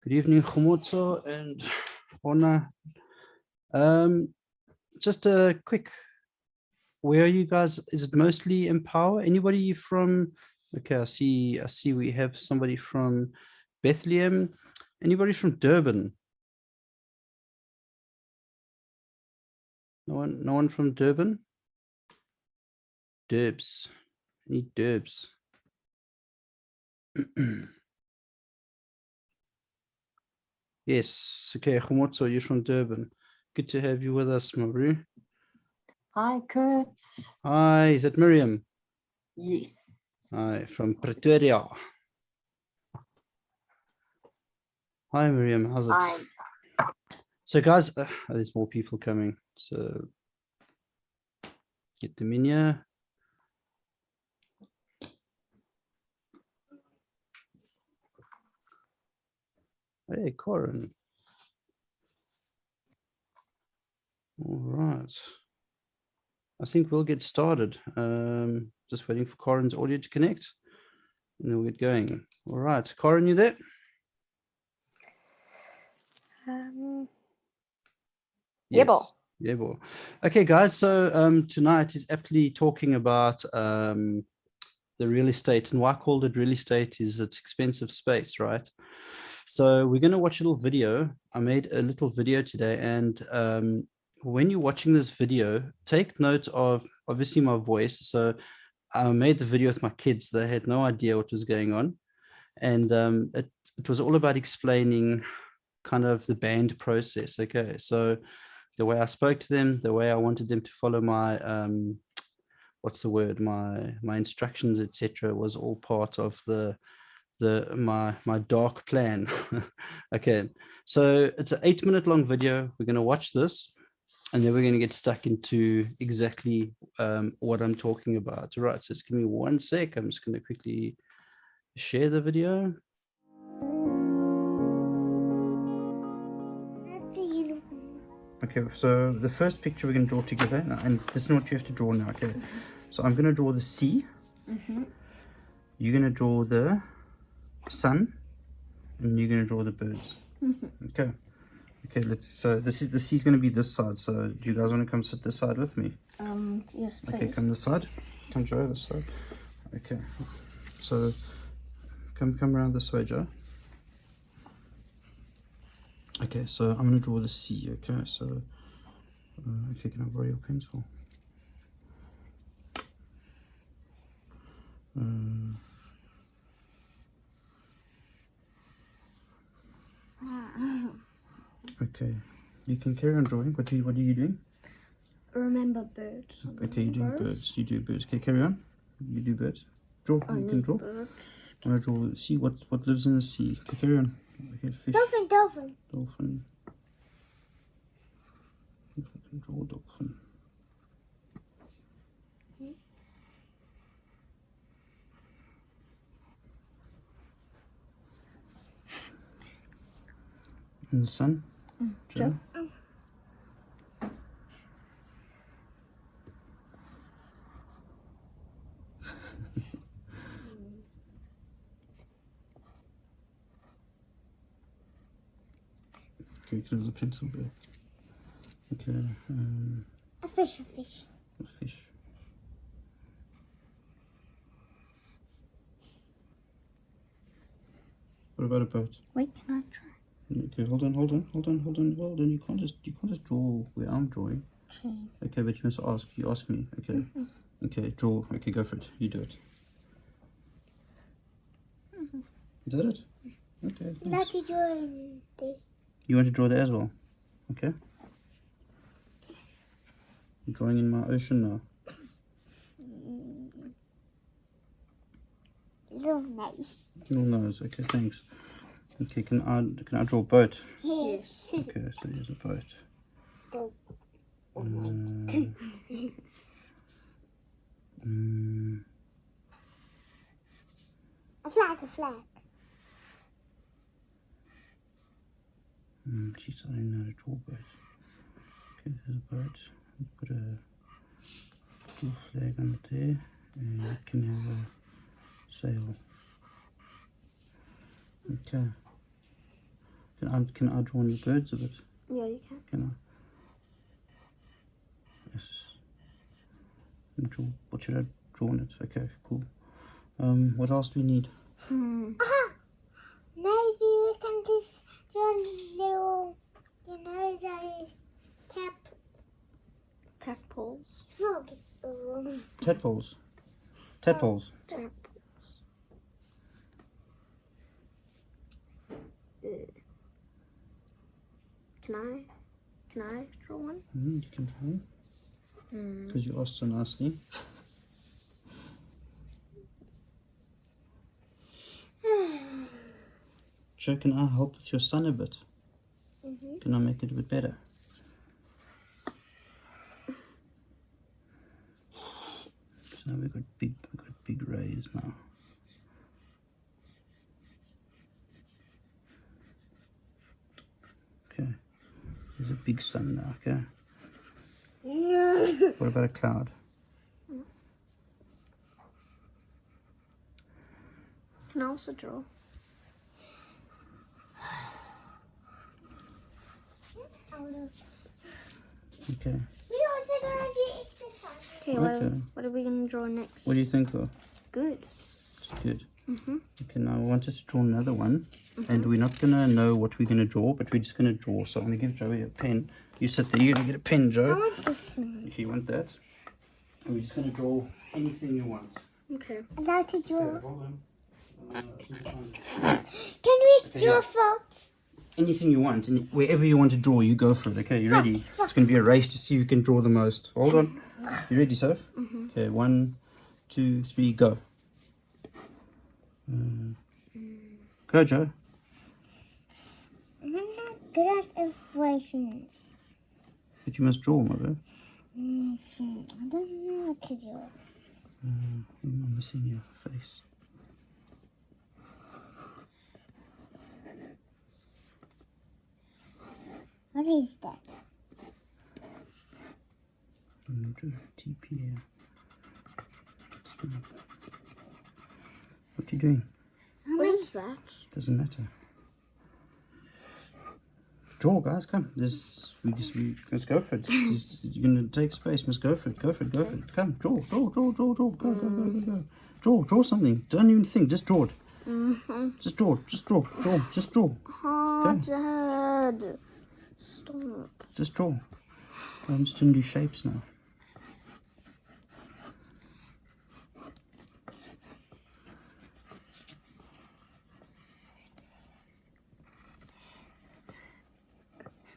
Good evening, Khomotso and Ona. Just a quick, where are you guys? Is it mostly Empower? Anybody from, okay, I see we have somebody from Bethlehem. Anybody from Durban? No one from Durban? Durbs. Any Durbs? Yes. Okay, Khomotso, you're from Durban. Good to have you with us, Maru. Hi, Kurt. Hi, is that Miriam? Yes. Hi, from Pretoria. Hi, Miriam. How's it? Hi. So, guys, there's more people coming. So, get them in here. Hey, Corin. All right. I think we'll get started. Just waiting for Corin's audio to connect, and then we'll get going. All right, Corin, you there? Yes. Yeah, boy. Okay, guys. So tonight is aptly talking about the real estate, and why I called it real estate is it's expensive space, right? So we're going to watch a little video. I made a little video today, and when you're watching this video, take note of obviously my voice. So I made the video with my kids. They had no idea what was going on, and it was all about explaining kind of the band process. Okay, so the way I spoke to them, the way I wanted them to follow my what's the word, my instructions, etc., was all part of my dark plan. Okay, so it's an 8-minute long video. We're going to watch this, and then we're going to get stuck into exactly what I'm talking about. Right, so just give me 1 sec. I'm just going to quickly share the video. Okay, so the first picture we're going to draw together, and this is what you have to draw now. Okay, so I'm going to draw the sea. You're going to draw the sun, and you're going to draw the birds. Okay. Okay, so the sea's going to be this side. So do you guys want to come sit this side with me? Yes, please. Okay, come this side. Come Joe, this side. Okay. So come around this way, Joe. Okay, so I'm going to draw the sea. Okay, so okay, can I borrow your pencil? Okay, you can carry on drawing. What are you doing? Remember birds. Okay, you're doing birds. You do birds. Okay, carry on. You do birds. Draw. You can draw. Birds. I'm gonna draw the sea. What lives in the sea? Okay, carry on. Okay, fish. Dolphin. Dolphin. If I can draw a dolphin. And the sun. Joe. Okay, there's a pencil there. Okay, A fish. a fish. What about a boat? Wait, can I try? Okay, hold on. You can't just draw where I'm drawing. Okay, but you must ask. You ask me. Okay. Okay, draw. Okay, go for it. You do it. Is that it? Okay. Thanks. Let's join this. You want to draw that as well? Okay. I'm drawing in my ocean now. Little nice. Little nose. Okay, thanks. Okay, can I draw a boat? Yes. Okay, so here's a boat. A flag. Jeez, I don't know how to draw a boat. Okay, there's a boat. Put a little flag on it there, and it can have a sail. Okay. Can I draw any birds of it? Yeah, you can. Can I? Yes. Draw. What should I draw on it? Okay, cool. What else do we need? Maybe we can just do a little, those Tadpoles. frogs. Tadpoles. Tadpoles. Can I draw one? You can draw. Because you asked so nicely. Joe, can I help with your sun a bit? Can I make it a bit better? So we've got big rays now. Okay, there's a big sun now. Okay. What about a cloud? Can I also draw? Okay. We also gonna do exercise. Okay, Okay. what are we gonna draw next? What do you think though? Good. It's good. Okay, now I want us to draw another one. And we're not gonna know what we're gonna draw, but we're just gonna draw. So I'm gonna give Joey a pen. You sit there, you're gonna get a pen, I Joe. want this one. If you want that. And we're just gonna draw anything you want. Okay. I'd like to draw. Okay, hold on. Can we Okay, draw yeah. frogs? Anything you want, and wherever you want to draw, you go for it. Okay, you ready? It's going to be a race to see who can draw the most. Hold on. You ready, Soph? Okay, 1, 2, 3, go. Go, Joe. I'm not good at equations. But you must draw, mother. I don't know what to do. I'm missing your face. What is that? TP. What are you doing? What is that? Doesn't matter. Draw, guys, come. Let's go for it. You're gonna take space. Let's go for it. Go for it. Go for it. Come, draw. Draw something. Don't even think. Just draw it. Just draw. Just draw. Oh, Okay. Dad. Stop. Just draw. I'm just gonna do shapes now.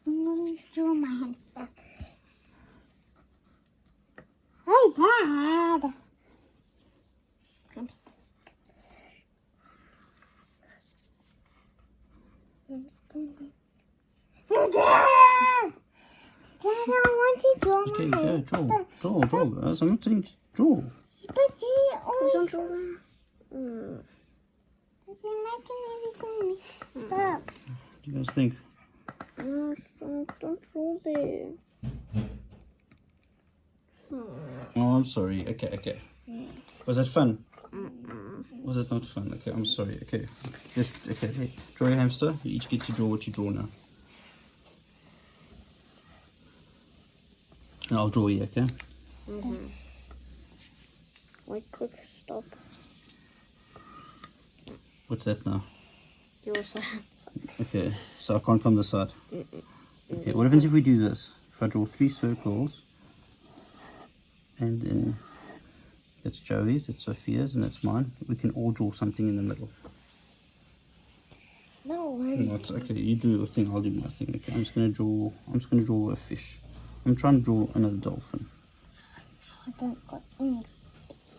I'm going to draw my hamster. Hey, Dad! Hamster. Dad! Dad, I want to draw Okay, my yeah, hamster. draw, guys. I'm not telling you to draw. But you Don't always... draw them. But you're making everything mixed up. What do you guys think? Don't draw there. Oh, I'm sorry. Okay. Was that fun? Was it not fun? Okay, I'm sorry. Okay. Okay, hey, draw your hamster. You each get to draw what you draw now. And I'll draw you, okay? Wait, quick, stop. What's that now? You also have. Okay, so I can't come this side. Okay, what happens if we do this? If I draw 3 circles, and then that's Joey's, that's Sophia's, and that's mine. We can all draw something in the middle. No, No, it's okay. You do your thing, I'll do my thing. Okay, I'm just gonna draw a fish. I'm trying to draw another dolphin. I don't got any space.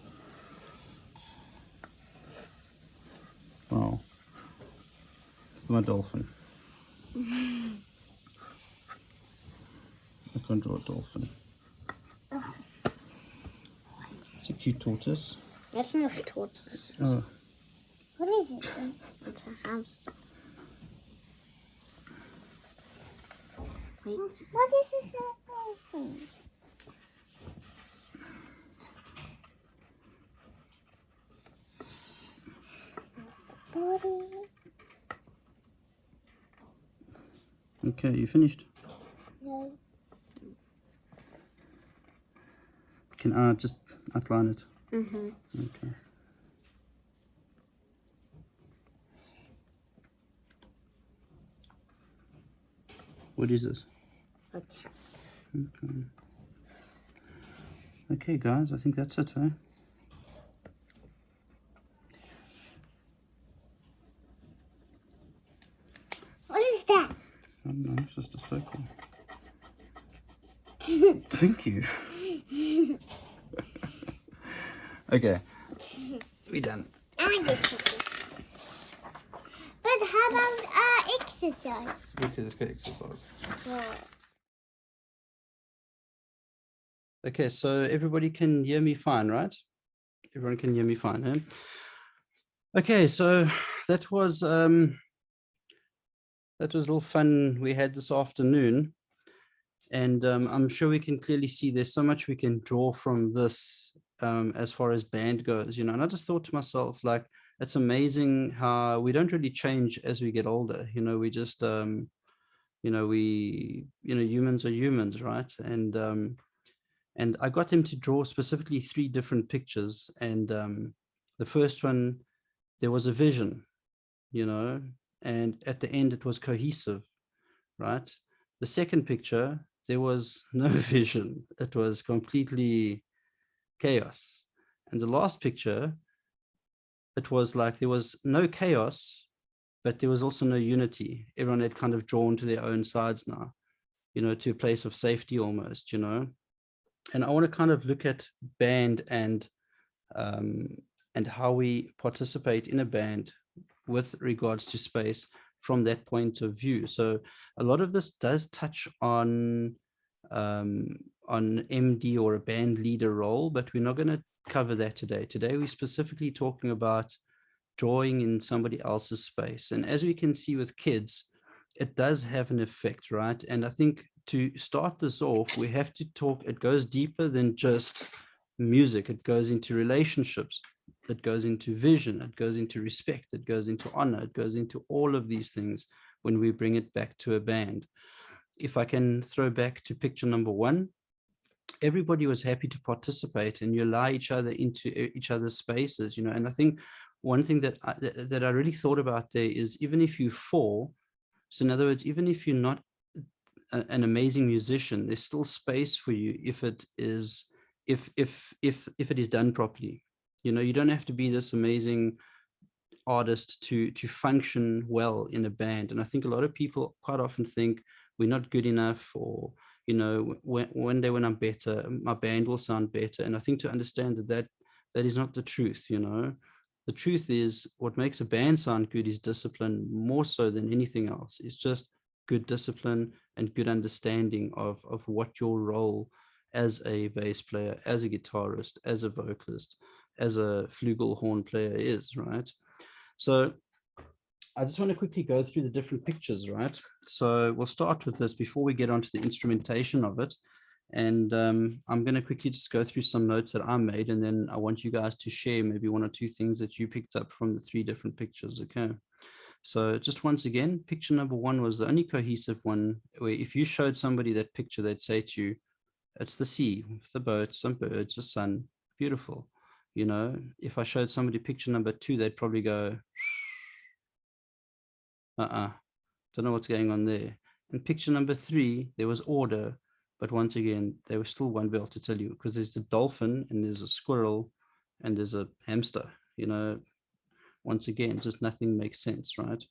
Wow. My dolphin. I can't draw a dolphin. It's a cute tortoise. That's not a tortoise. Oh, What is it then? It's a hamster. Wait. What is this little thing? There's the body. Okay, you finished? No. Can I just outline it? Mm-hmm. Okay. What is this? Okay. Okay. Okay, guys, I think that's it, eh? What is that? I don't know, it's just a circle. Thank you. Okay, we're done. I just want this. But how about exercise? Okay, let's go exercise. Yeah. Okay, so everybody can hear me fine, right? Everyone can hear me fine, eh? Okay, so that was a little fun we had this afternoon. And I'm sure we can clearly see there's so much we can draw from this as far as band goes, you know. And I just thought to myself, like, it's amazing how we don't really change as we get older. You know, we just, you know, humans are humans, right? And I got them to draw specifically 3 different pictures. And the first one, there was a vision, you know, and at the end it was cohesive, right? The second picture, there was no vision. It was completely chaos. And the last picture, it was like there was no chaos, but there was also no unity. Everyone had kind of drawn to their own sides now, you know, to a place of safety almost, you know. And I want to kind of look at band um, and how we participate in a band with regards to space from that point of view. So a lot of this does touch on MD or a band leader role, but we're not going to cover that today. Today, we're specifically talking about drawing in somebody else's space. And as we can see with kids, it does have an effect, right? And I think to start this off, we have to talk, it goes deeper than just music. It goes into relationships. It goes into vision. It goes into respect. It goes into honor. It goes into all of these things when we bring it back to a band. If I can throw back to picture number 1, everybody was happy to participate and you allow each other into each other's spaces, you know. And I think one thing that I really thought about there is, even if you fall, so in other words, even if you're not an amazing musician, there's still space for you if it is if it is done properly. You know, you don't have to be this amazing artist to function well in a band. And I think a lot of people quite often think we're not good enough, or you know, one day when I'm better, my band will sound better. And I think to understand that is not the truth. You know, the truth is what makes a band sound good is discipline, more so than anything else. It's just good discipline and good understanding of what your role as a bass player, as a guitarist, as a vocalist, as a flugelhorn player is, right? So I just want to quickly go through the different pictures, right? So we'll start with this before we get onto the instrumentation of it. And I'm going to quickly just go through some notes that I made, and then I want you guys to share maybe 1 or 2 things that you picked up from the 3 different pictures, okay? So just once again, picture number 1 was the only cohesive one, where if you showed somebody that picture, they'd say to you, it's the sea, the boat, some birds, the sun, beautiful. You know, if I showed somebody picture number 2, they'd probably go, don't know what's going on there. In picture number 3, there was order, but once again, they were still won't be able to tell you, because there's a dolphin and there's a squirrel and there's a hamster. You know, once again, just nothing makes sense, right?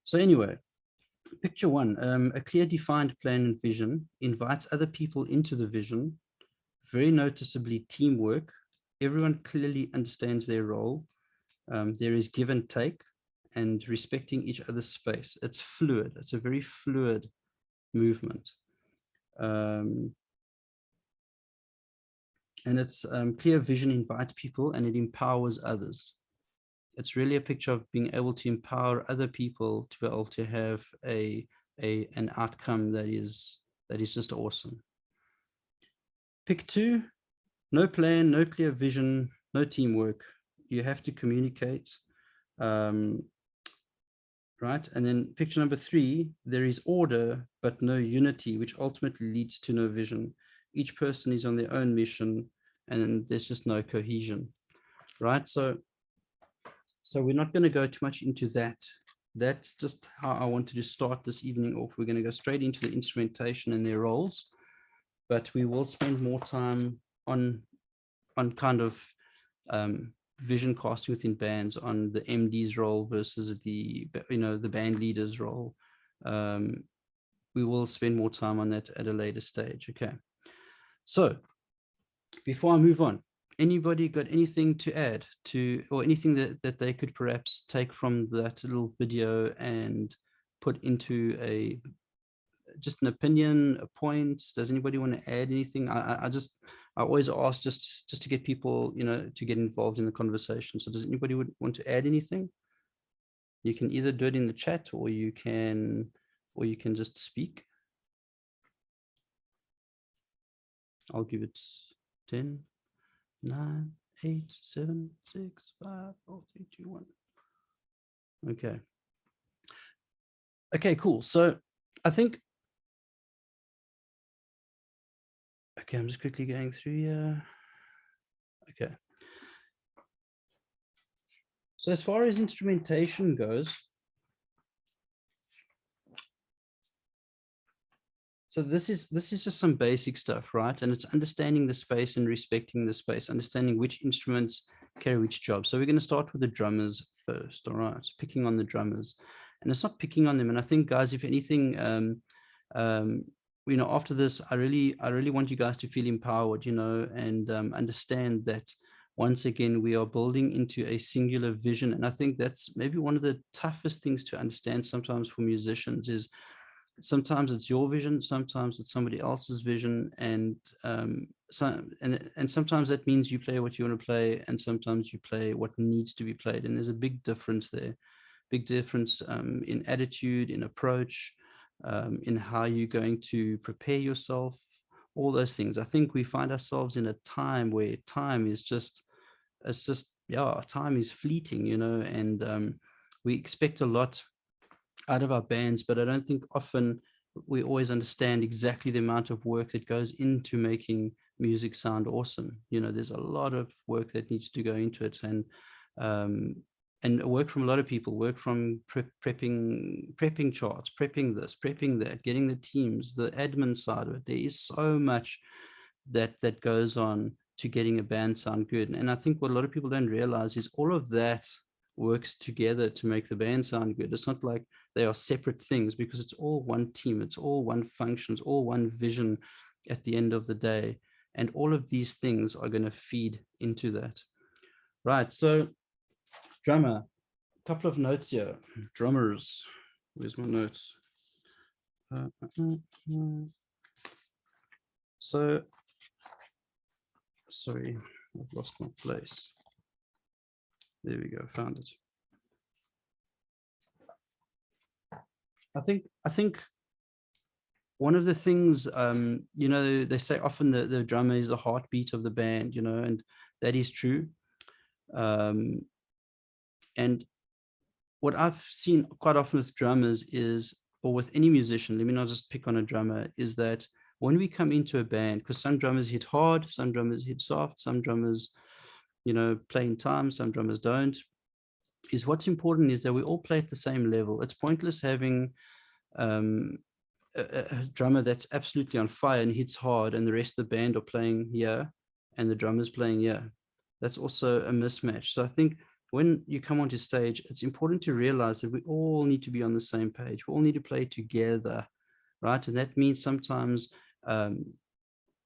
So anyway, picture 1, a clear defined plan and vision invites other people into the vision, very noticeably teamwork. Everyone clearly understands their role. There is give and take and respecting each other's space. It's fluid. It's a very fluid movement. And it's clear vision invites people and it empowers others. It's really a picture of being able to empower other people to be able to have an outcome that is just awesome. Pick 2, no plan, no clear vision, no teamwork. You have to communicate. right? And then picture number 3, there is order, but no unity, which ultimately leads to no vision. Each person is on their own mission, and there's just no cohesion, right? So we're not going to go too much into that. That's just how I wanted to start this evening off. We're going to go straight into the instrumentation and their roles, but we will spend more time on kind of vision casting within bands, on the MD's role versus the band leader's role. We will spend more time on that at a later stage. Okay, so before I move on, anybody got anything to add to, or anything that they could perhaps take from that little video and put into just an opinion, a point? Does anybody want to add anything? I always ask just to get people, to get involved in the conversation. So does anybody want to add anything? You can either do it in the chat, or you can just speak. I'll give it 10, 9, 8, 7, 6, 5, 4, 3, 2, 1. Okay. Okay, cool. So I think, okay, I'm just quickly going through here. Okay. So as far as instrumentation goes, so this is just some basic stuff, right? And it's understanding the space and respecting the space, understanding which instruments carry which job. So we're going to start with the drummers first, all right? Picking on the drummers. And it's not picking on them. And I think, guys, if anything, after this, I really want you guys to feel empowered, and understand that once again, we are building into a singular vision. And I think that's maybe one of the toughest things to understand sometimes for musicians is, sometimes it's your vision, sometimes it's somebody else's vision, and sometimes that means you play what you want to play, and sometimes you play what needs to be played. And there's a big difference there, in attitude, in approach, in how you're going to prepare yourself, all those things. I think we find ourselves in a time where time is time is fleeting, and we expect a lot out of our bands, but I don't think often we always understand exactly the amount of work that goes into making music sound awesome. There's a lot of work that needs to go into it, and work from a lot of people, work from prepping charts, prepping this, prepping that, getting the teams, the admin side of it. There is so much that goes on to getting a band sound good. And I think what a lot of people don't realize is all of that works together to make the band sound good. It's not like they are separate things, because it's all one team, it's all one function, it's all one vision at the end of the day. And all of these things are going to feed into that. Right, so drummer, a couple of notes here. Drummers, where's my notes? So, sorry, I've lost my place. There we go, found it. I think one of the things, they say often the drummer is the heartbeat of the band, and that is true. And what I've seen quite often with drummers is, or with any musician, let me not just pick on a drummer, is that when we come into a band, because some drummers hit hard, some drummers hit soft, some drummers, play in time, some drummers don't, is what's important is that we all play at the same level. It's pointless having a drummer that's absolutely on fire and hits hard, and the rest of the band are playing here and the drummer's playing here. That's also a mismatch. So I think when you come onto stage, it's important to realize that we all need to be on the same page. We all need to play together, right? And that means sometimes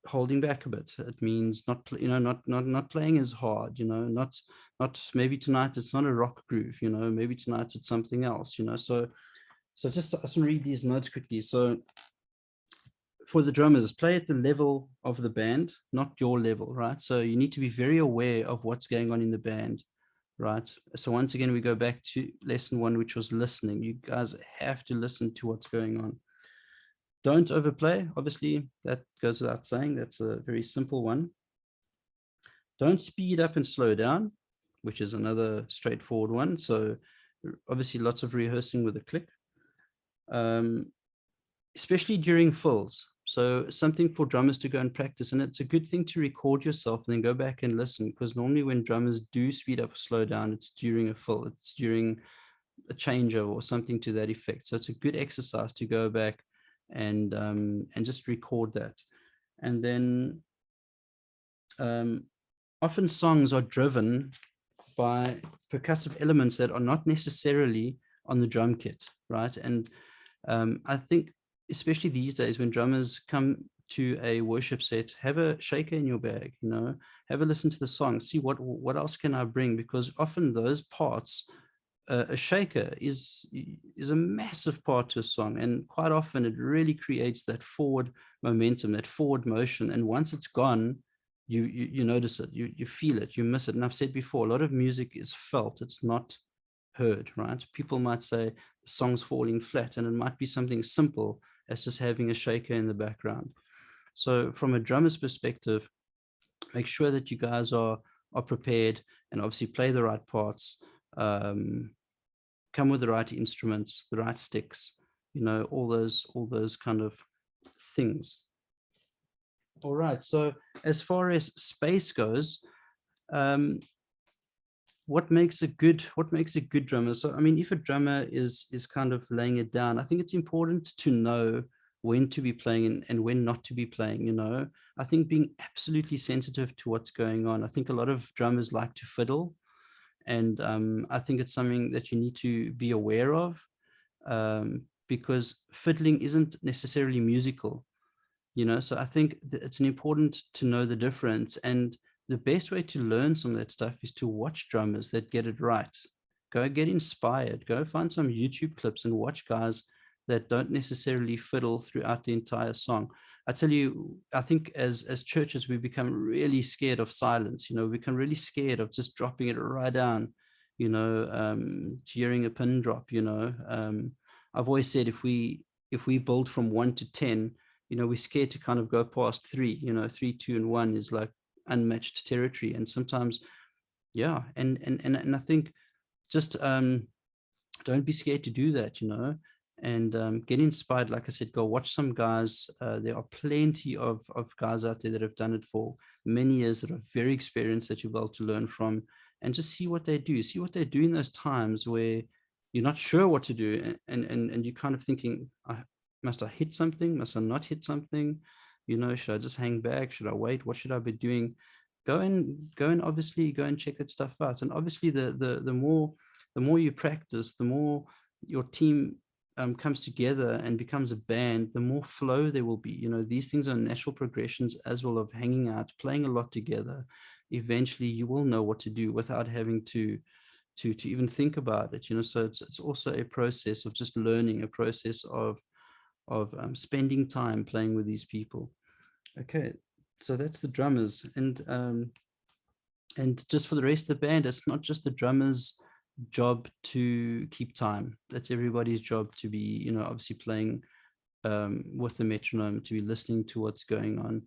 holding back a bit. It means not playing as hard, not maybe tonight it's not a rock groove, maybe tonight it's something else, so just to read these notes quickly. So for the drummers, play at the level of the band, not your level, right? So you need to be very aware of what's going on in the band, right? So once again, we go back to lesson 1, which was listening. You guys have to listen to what's going on. Don't overplay. Obviously, that goes without saying. That's a very simple one. Don't speed up and slow down, which is another straightforward one. So obviously lots of rehearsing with a click, especially during fills. So something for drummers to go and practice. And it's a good thing to record yourself and then go back and listen, because normally when drummers do speed up or slow down, it's during a fill, it's during a changeover or something to that effect. So it's a good exercise to go back and just record that. And then often songs are driven by percussive elements that are not necessarily on the drum kit, right? And I think especially these days when drummers come to a worship set, have a shaker in your bag, you know, have a listen to the song, see what else can I bring, because often those parts, a shaker is a massive part to a song, and quite often it really creates that forward momentum, that forward motion, and once it's gone, you notice it, you feel it, you miss it. And I've said before, a lot of music is felt, it's not heard, right? People might say the song's falling flat, and it might be something simple as just having a shaker in the background. So from a drummer's perspective, make sure that you guys are prepared and obviously play the right parts, come with the right instruments, the right sticks, you know, all those kind of things. All right, so as far as space goes, what makes a good drummer? So I mean, if a drummer is kind of laying it down, I think it's important to know when to be playing and when not to be playing, you know. I think being absolutely sensitive to what's going on. I think a lot of drummers like to fiddle, and I think it's something that you need to be aware of, because fiddling isn't necessarily musical, you know. So I think it's important to know the difference, and the best way to learn some of that stuff is to watch drummers that get it right. Go get inspired, go find some YouTube clips and watch guys that don't necessarily fiddle throughout the entire song. I tell you, I think as churches, we become really scared of silence. You know, we become really scared of just dropping it right down, you know, hearing a pin drop, you know. I've always said if we build from 1 to 10, you know, we're scared to kind of go past 3, you know, 3, 2, and 1 is like unmatched territory. And sometimes, yeah, and I think just don't be scared to do that, you know, and get inspired. Like I said, go watch some guys. There are plenty of guys out there that have done it for many years, that are very experienced, that you're able to learn from, and just see what they do. See what they do in those times where you're not sure what to do, and you're kind of thinking, must I hit something? Must I not hit something? You know, should I just hang back? Should I wait? What should I be doing? Go and obviously go and check that stuff out. And obviously the more you practice, the more your team comes together and becomes a band, the more flow there will be. You know, these things are natural progressions as well of hanging out, playing a lot together. Eventually you will know what to do without having to even think about it, you know. So it's also a process of just learning, a process of spending time playing with these people. Okay, so that's the drummers, and just for the rest of the band, it's not just the drummers' job to keep time. That's everybody's job to be, you know, obviously playing with the metronome, to be listening to what's going on.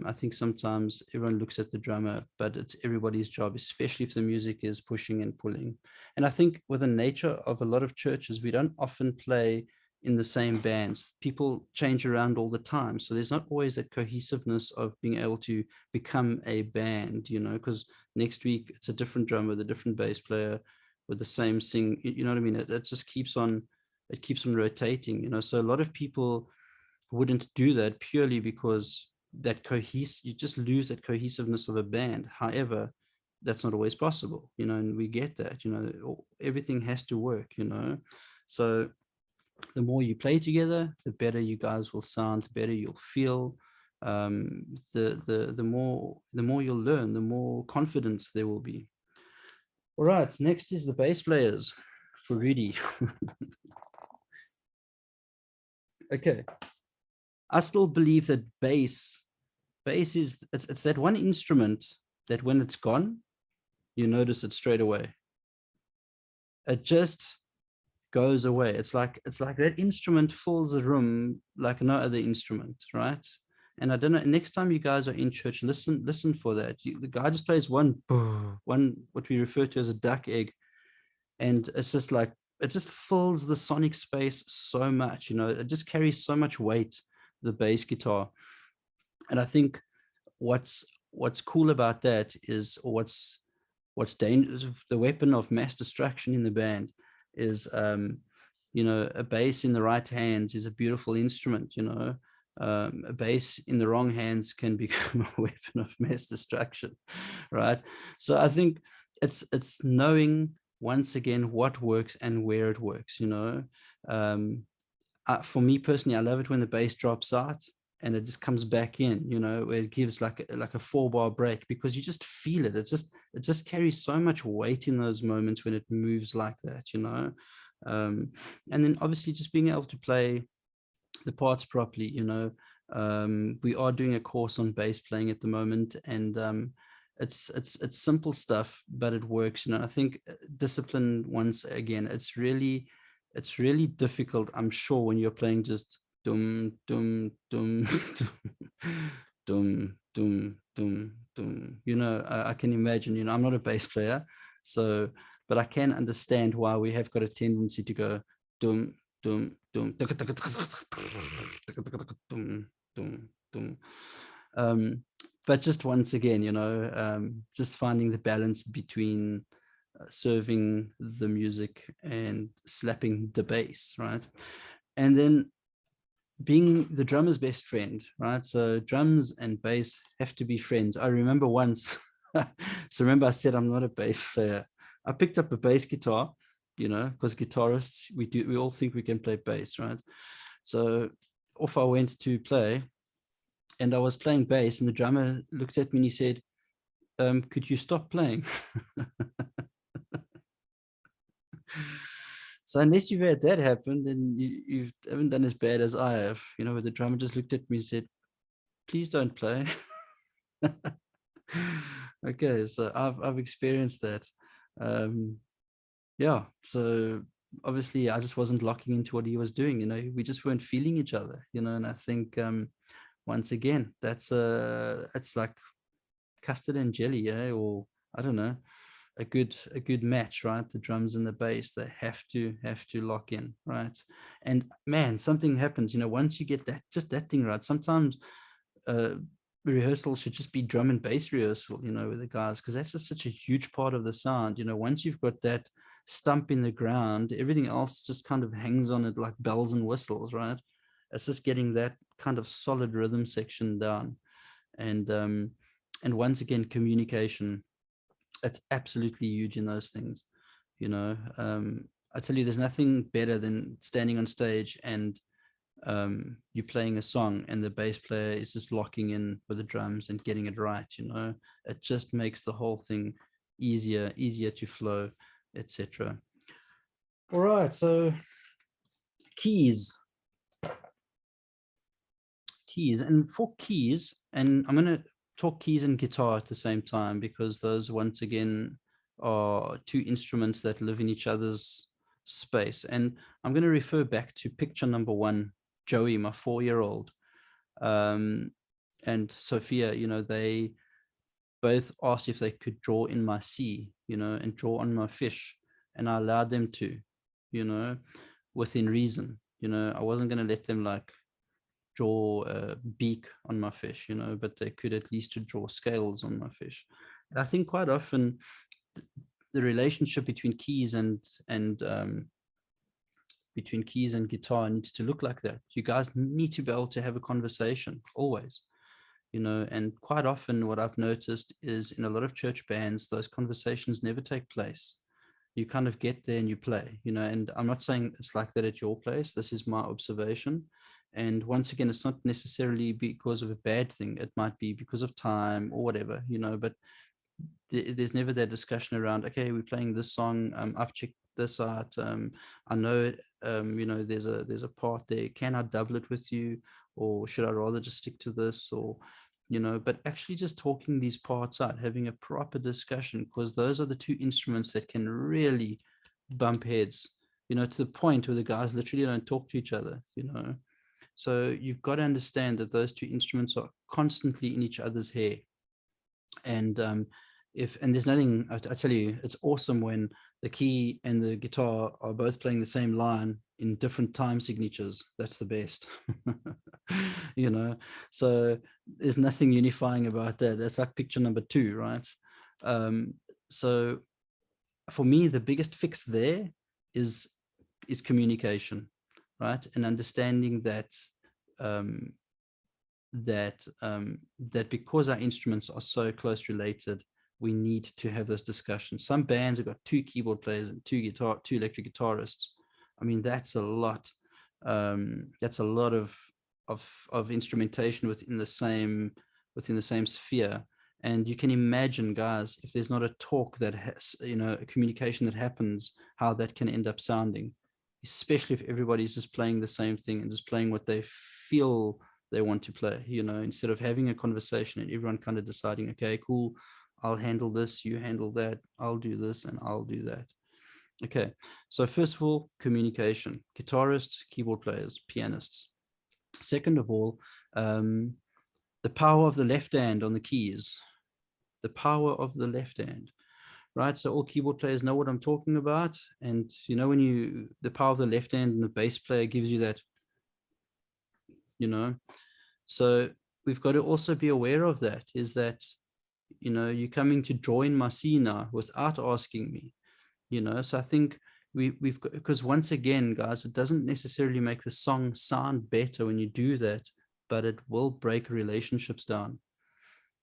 I think sometimes everyone looks at the drummer, but it's everybody's job, especially if the music is pushing and pulling. And I think with the nature of a lot of churches, we don't often play in the same bands. People change around all the time. So there's not always that cohesiveness of being able to become a band, you know, because next week it's a different drummer, the different bass player with the same sing, you know what I mean? It just keeps on rotating, you know. So a lot of people wouldn't do that purely because you just lose that cohesiveness of a band. However, that's not always possible, you know, and we get that, you know, everything has to work, you know. So the more you play together, the better you guys will sound, the better you'll feel. The more you'll learn, the more confidence there will be. All right, next is the bass players for Rudy. Okay, I still believe that bass is it's that one instrument that when it's gone, you notice it straight away. It just goes away. It's like that instrument fills the room like no other instrument, right? And I don't know, next time you guys are in church, listen for that. The guy just plays one what we refer to as a duck egg, and it's just like, it just fills the sonic space so much, it just carries so much weight, the bass guitar. And I think what's cool about that is, or what's dangerous, the weapon of mass destruction in the band is, a bass in the right hands is a beautiful instrument. A bass in the wrong hands can become a weapon of mass destruction, right? So I think it's knowing, once again, what works and where it works. For me personally, I love it when the bass drops out and it just comes back in, where it gives like a 4-bar break, because you just feel it. It just carries so much weight in those moments when it moves like that. And then obviously just being able to play the parts properly. We are doing a course on bass playing at the moment, and it's simple stuff, but it works. I think discipline, once again, it's really difficult, I'm sure, when you're playing just dum dum dum dum dum dum dum. I can imagine. I'm not a bass player, so, but I can understand why we have got a tendency to go dum dum dum dum dum dum. But just once again, just finding the balance between serving the music and slapping the bass, right? And then being the drummer's best friend, right? So drums and bass have to be friends. I remember once, so remember I said I'm not a bass player. I picked up a bass guitar, because guitarists, we all think we can play bass, right? So off I went to play, and I was playing bass, and the drummer looked at me and he said, could you stop playing? So unless you've had that happen, then you haven't done as bad as I have, where the drummer just looked at me and said, please don't play. Okay, so I've experienced that. Yeah, so obviously I just wasn't locking into what he was doing. We just weren't feeling each other, and I think once again, it's like custard and jelly, yeah, or I don't know, a good match, right? The drums and the bass, they have to lock in, right? And man, something happens, once you get that thing right. Sometimes rehearsal should just be drum and bass rehearsal, with the guys, because that's just such a huge part of the sound. Once you've got that stump in the ground, everything else just kind of hangs on it like bells and whistles, right? It's just getting that kind of solid rhythm section down. And once again, communication, it's absolutely huge in those things. I tell you, there's nothing better than standing on stage and you're playing a song and the bass player is just locking in with the drums and getting it right. It just makes the whole thing easier to flow, etc. All right, so keys, and for keys, and I'm going to talk keys and guitar at the same time, because those, once again, are two instruments that live in each other's space. And I'm going to refer back to picture number 1, Joey, my 4-year-old, and Sophia. They both asked if they could draw in my sea, and draw on my fish, and I allowed them to, within reason. I wasn't going to let them like draw a beak on my fish, but they could at least draw scales on my fish. And I think quite often the relationship between keys and between keys and guitar needs to look like that. You guys need to be able to have a conversation always, and quite often what I've noticed is in a lot of church bands, those conversations never take place. You kind of get there and you play, and I'm not saying it's like that at your place. This is my observation. And once again, it's not necessarily because of a bad thing. It might be because of time or whatever, but there's never that discussion around, okay, we're playing this song. I've checked this out. I know, there's a part there. Can I double it with you? Or should I rather just stick to this? Or, but actually just talking these parts out, having a proper discussion, because those are the two instruments that can really bump heads, to the point where the guys literally don't talk to each other, So you've got to understand that those two instruments are constantly in each other's hair. And and there's nothing, I tell you, it's awesome when the key and the guitar are both playing the same line in different time signatures. That's the best. You know, so there's nothing unifying about that. That's like picture number 2, right? So for me, the biggest fix there is communication, right? And understanding that that because our instruments are so close related, we need to have those discussions. Some bands have got 2 keyboard players and 2 electric guitarists. I mean, that's a lot. That's a lot of instrumentation within the same sphere. And you can imagine, guys, if there's not a talk that has, a communication that happens, how that can end up sounding, especially if everybody's just playing the same thing and just playing what they feel they want to play, instead of having a conversation and everyone kind of deciding, okay, cool, I'll handle this, you handle that, I'll do this, and I'll do that. Okay, so first of all, communication, guitarists, keyboard players, pianists. Second of all, the power of the left hand on the keys, the power of the left hand, right? So all keyboard players know what I'm talking about. And when the power of the left hand and the bass player gives you that, so we've got to also be aware of that, is that, you're coming to join my scene now without asking me, so I think we've got, because once again, guys, it doesn't necessarily make the song sound better when you do that, but it will break relationships down.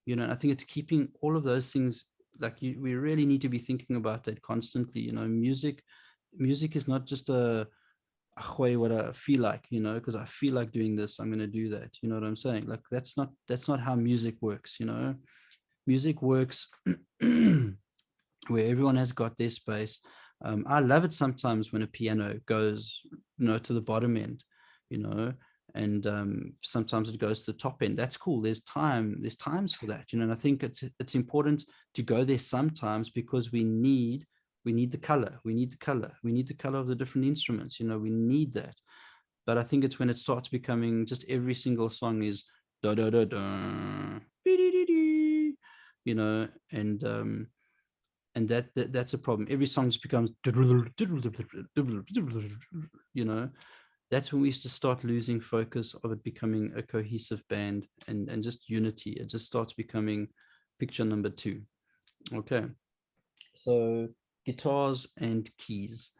I think it's keeping all of those things, like we really need to be thinking about that constantly. Music is not just a way what I feel like, because I feel like doing this, I'm going to do that. You know what I'm saying? Like that's not how music works. Music works where everyone has got their space. I love it sometimes when a piano goes, to the bottom end, and sometimes it goes to the top end. That's cool. There's times for that, and I think it's important to go there sometimes, because we need the color. We need the color of the different instruments. We need that. But I think it's when it starts becoming just every single song is da da da da, and that's a problem. Every song just becomes, that's when we used to start losing focus of it becoming a cohesive band and just unity. It just starts becoming picture number 2. Okay, so guitars and keys.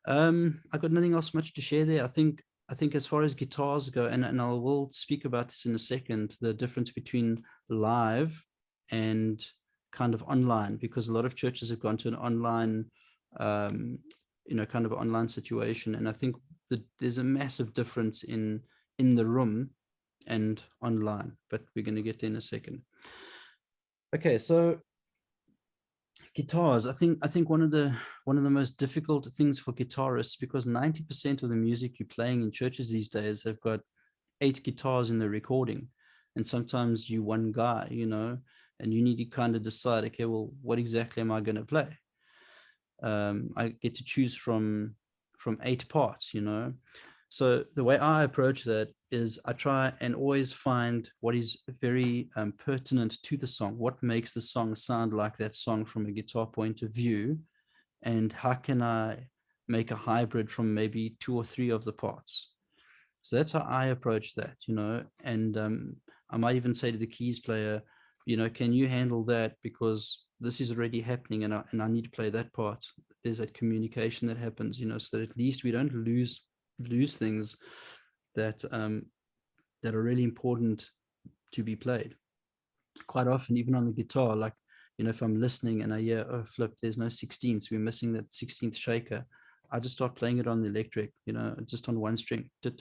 I've got nothing else much to share there. I think as far as guitars go, and I will speak about this in a second, the difference between live and kind of online, because a lot of churches have gone to an online, kind of online situation. And I think that there's a massive difference in the room and online, but we're going to get there in a second. Okay, so guitars, I think one of the most difficult things for guitarists, because 90% of the music you're playing in churches these days have got 8 guitars in the recording, and sometimes you one guy, and you need to kind of decide, okay, well, what exactly am I going to play? I get to choose from 8 parts, So the way I approach that is I try and always find what is very pertinent to the song, what makes the song sound like that song from a guitar point of view, and how can I make a hybrid from maybe 2 or 3 of the parts. So that's how I approach that, and I might even say to the keys player, can you handle that, because this is already happening and I need to play that part. There's that communication that happens, so that at least we don't lose things that that are really important to be played. Quite often, even on the guitar, like, if I'm listening and I hear, oh flip, there's no 16th, we're missing that 16th shaker, I just start playing it on the electric, just on one string, just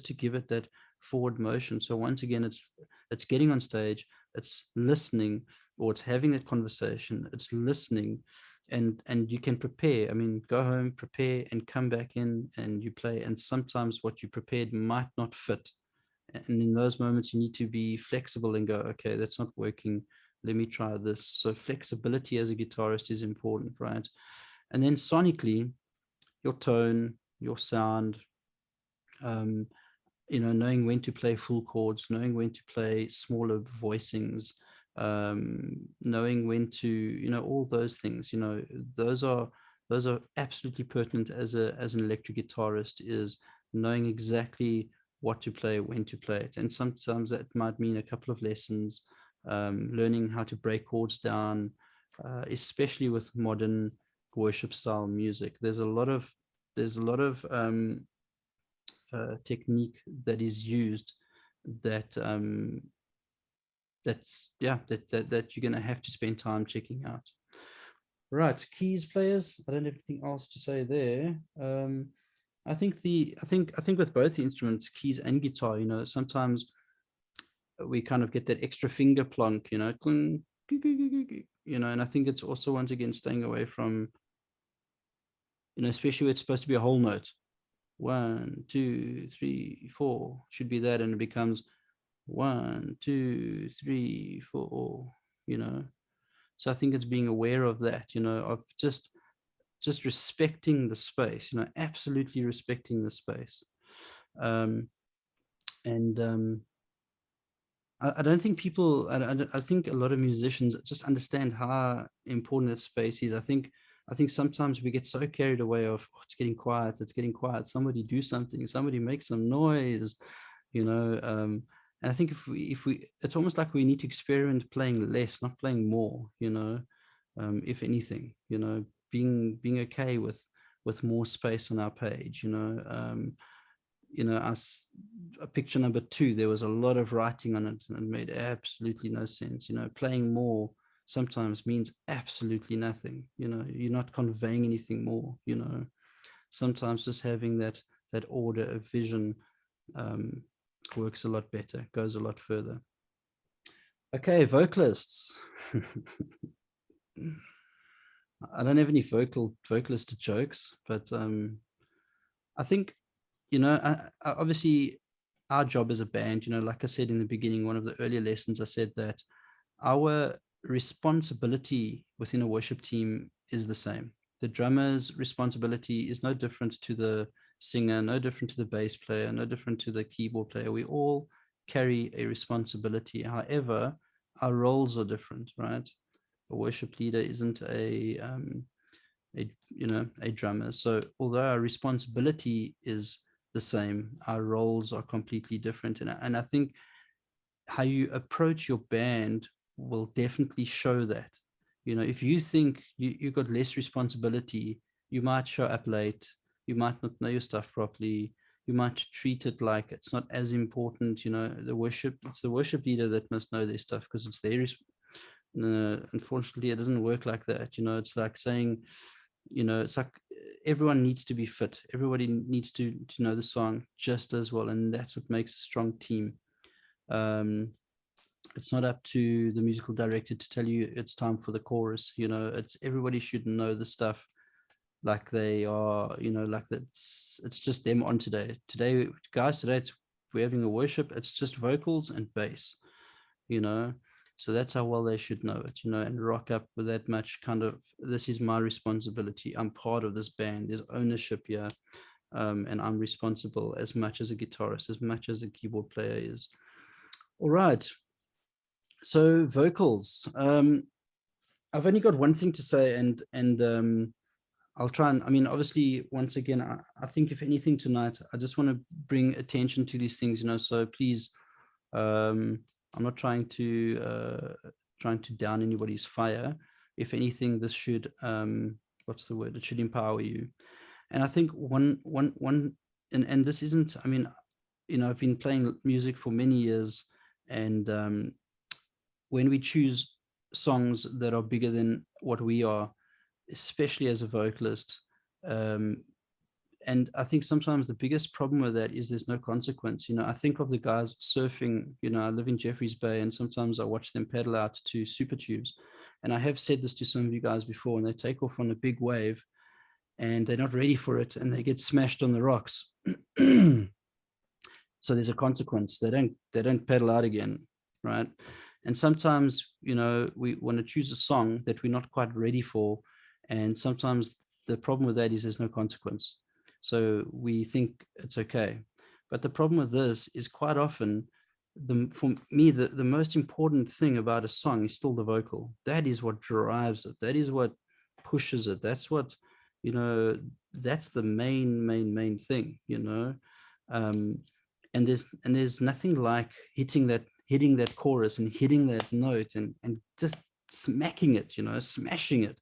to give it that forward motion. So once again, it's getting on stage, it's listening, or it's having that conversation, it's listening, and you can prepare. I mean, go home, prepare, and come back in and you play. And sometimes what you prepared might not fit. And in those moments, you need to be flexible and go, okay, that's not working, let me try this. So flexibility as a guitarist is important, right? And then sonically, your tone, your sound, knowing when to play full chords, knowing when to play smaller voicings, knowing when to, all those things, those are absolutely pertinent as an electric guitarist, is knowing exactly what to play, when to play it. And sometimes that might mean a couple of lessons, learning how to break chords down, especially with modern worship style music. There's a lot of technique that is used that that you're going to have to spend time checking out. Right, keys players. I don't have anything else to say there. I think with both the instruments, keys and guitar, sometimes we kind of get that extra finger plonk, and I think it's also, once again, staying away from, especially where it's supposed to be a whole note. 1, 2, 3, 4 should be that, and it becomes 1, 2, 3, 4. So I think it's being aware of that, of just respecting the space, absolutely respecting the space. I don't think people, I think a lot of musicians just understand how important that space is. I think sometimes we get so carried away of, it's getting quiet, somebody do something, somebody make some noise, and I think if we it's almost like we need to experiment playing less, not playing more, if anything, being okay with more space on our page, us, picture number 2, there was a lot of writing on it and it made absolutely no sense. Playing more sometimes means absolutely nothing. You're not conveying anything more. Sometimes just having that order of vision works a lot better, goes a lot further. Okay, vocalists. I don't have any vocalist jokes, but I think, obviously our job as a band, like I said in the beginning, one of the earlier lessons, I said that our responsibility within a worship team is the same. The drummer's responsibility is no different to the singer, no different to the bass player, no different to the keyboard player. We all carry a responsibility. However, our roles are different, right? A worship leader isn't a drummer. So although our responsibility is the same, our roles are completely different. And I think how you approach your band will definitely show that. If you think you got less responsibility, you might show up late, you might not know your stuff properly, you might treat it like it's not as important. It's the worship leader that must know their stuff because it's their unfortunately it doesn't work like that. It's like saying, it's like everyone needs to be fit. Everybody needs to know the song just as well. And that's what makes a strong team. It's not up to the musical director to tell you it's time for the chorus. It's everybody should know the stuff like they are, like it's just them on today. Today, guys, we're having a worship. It's just vocals and bass, So that's how well they should know it, and rock up with that much kind of, this is my responsibility. I'm part of this band. There's ownership here. And I'm responsible as much as a guitarist, as much as a keyboard player is. All right. So vocals. I've only got one thing to say, and I'll try and, obviously, once again, I think if anything tonight, I just want to bring attention to these things, so please, I'm not trying to down anybody's fire. If anything, this should, what's the word? It should empower you. And I think one, and this isn't, I've been playing music for many years, and when we choose songs that are bigger than what we are, especially as a vocalist, and I think sometimes the biggest problem with that is there's no consequence. I think of the guys surfing, I live in Jeffreys Bay, and sometimes I watch them paddle out to super tubes. And I have said this to some of you guys before, and they take off on a big wave and they're not ready for it, and they get smashed on the rocks. So there's a consequence. They don't pedal out again, right? And sometimes, we want to choose a song that we're not quite ready for, and sometimes the problem with that is there's no consequence. So we think it's okay. But the problem with this is quite often for me, the most important thing about a song is still the vocal. That is what drives it. That is what pushes it. That's what, that's the main thing, and there's nothing like hitting that chorus and hitting that note and just smacking it, smashing it,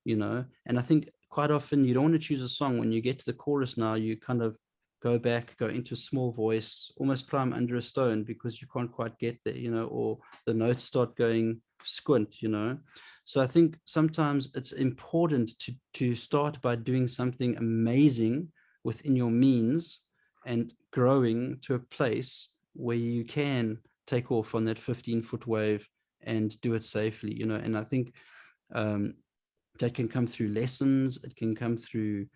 and I think quite often you don't want to choose a song when you get to the chorus. Now you kind of go into a small voice, almost climb under a stone because you can't quite get there, or the notes start going squint, so I think sometimes it's important to start by doing something amazing within your means and growing to a place where you can take off on that 15-foot wave and do it safely, and I think that can come through lessons. It can come through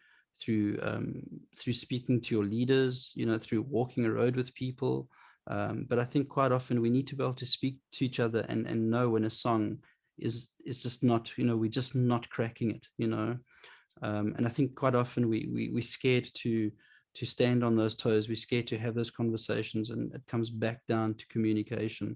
speaking to your leaders, through walking a road with people. But I think quite often we need to be able to speak to each other and know when a song is just not, we're just not cracking it, and I think quite often we're scared to stand on those toes. We're scared to have those conversations, and it comes back down to communication.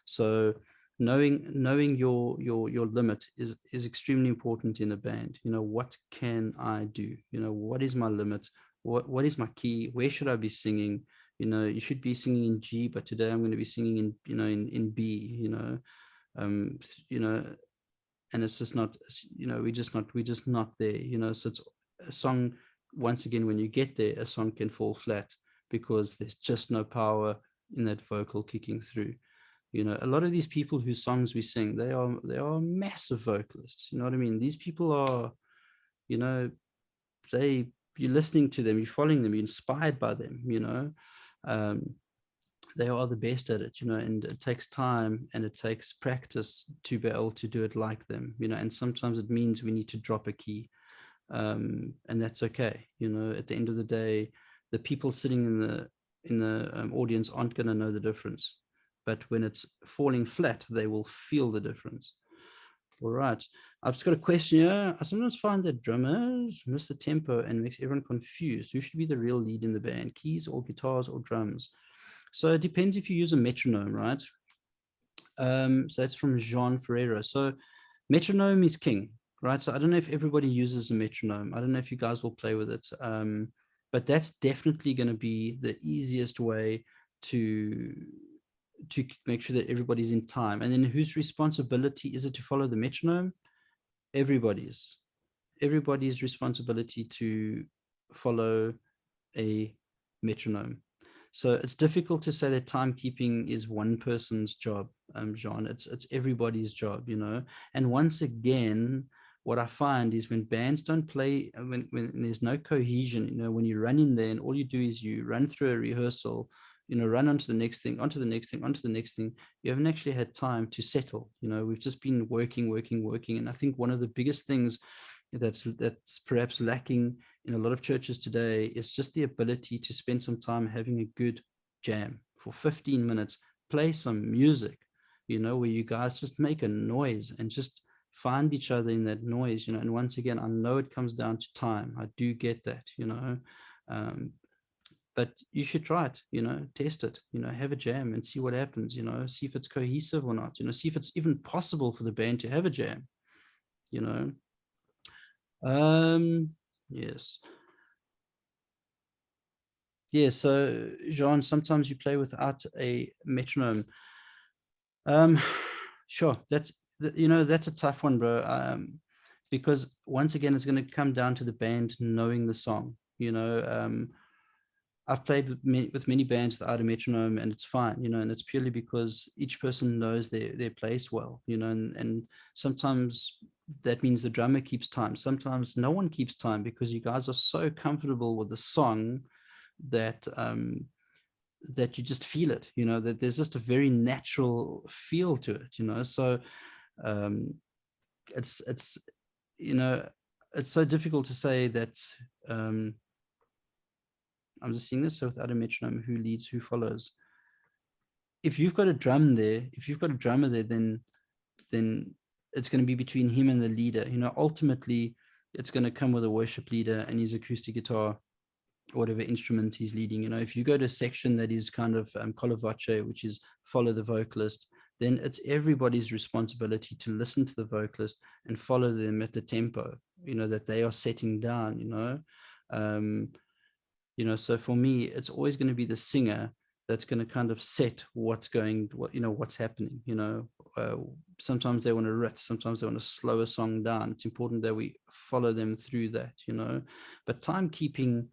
So knowing your limit is extremely important in a band. What can I do? What is my limit? What is my key? Where should I be singing? You should be singing in G, but today I'm going to be singing in in B. Um, and it's just not. We're just not there. So it's a song. Once again, when you get there, a song can fall flat because there's just no power in that vocal kicking through. A lot of these people whose songs we sing, they are massive vocalists. You know what I mean? These people are, you're listening to them, you're following them, you're inspired by them. They are the best at it. And it takes time and it takes practice to be able to do it like them. And sometimes it means we need to drop a key, and that's okay. At the end of the day, the people sitting in the audience aren't going to know the difference. But when it's falling flat, they will feel the difference. All right. I've just got a question here. I sometimes find that drummers miss the tempo and makes everyone confused. Who should be the real lead in the band? Keys or guitars or drums? So it depends if you use a metronome, right? So that's from Jean Ferreira. So metronome is king, right? So I don't know if everybody uses a metronome. I don't know if you guys will play with it. But that's definitely going to be the easiest way to make sure that everybody's in time. And then whose responsibility is it to follow the metronome? Everybody's responsibility to follow a metronome. So it's difficult to say that timekeeping is one person's job, Jean. It's everybody's job, And once again, what I find is when bands don't play, when there's no cohesion, when you run in there and all you do is you run through a rehearsal, run onto the next thing, onto the next thing, onto the next thing. You haven't actually had time to settle. We've just been working. And I think one of the biggest things that's perhaps lacking in a lot of churches today is just the ability to spend some time having a good jam for 15 minutes, play some music, where you guys just make a noise and just find each other in that noise, and once again, I know it comes down to time. I do get that, but you should try it, test it, have a jam and see what happens, see if it's cohesive or not, see if it's even possible for the band to have a jam, yes. Yeah, so Jean, sometimes you play without a metronome. Sure, that's a tough one, bro. Because once again, it's going to come down to the band knowing the song. I've played with many bands without a metronome, and it's fine, and it's purely because each person knows their place well, and sometimes that means the drummer keeps time. Sometimes no one keeps time because you guys are so comfortable with the song that that you just feel it, that there's just a very natural feel to it, so it's it's so difficult to say that. I'm just seeing this. So without a metronome, who leads, who follows? If you've got a drummer there, then it's going to be between him and the leader. Ultimately, it's going to come with a worship leader and his acoustic guitar, whatever instrument he's leading. You know, if you go to a section that is kind of collo voce, which is follow the vocalist, then it's everybody's responsibility to listen to the vocalist and follow them at the tempo, you know, that they are setting down, you know, so for me, it's always going to be the singer that's going to kind of set what's happening, sometimes they want to rit, sometimes they want to slow a song down. It's important that we follow them through that, but timekeeping,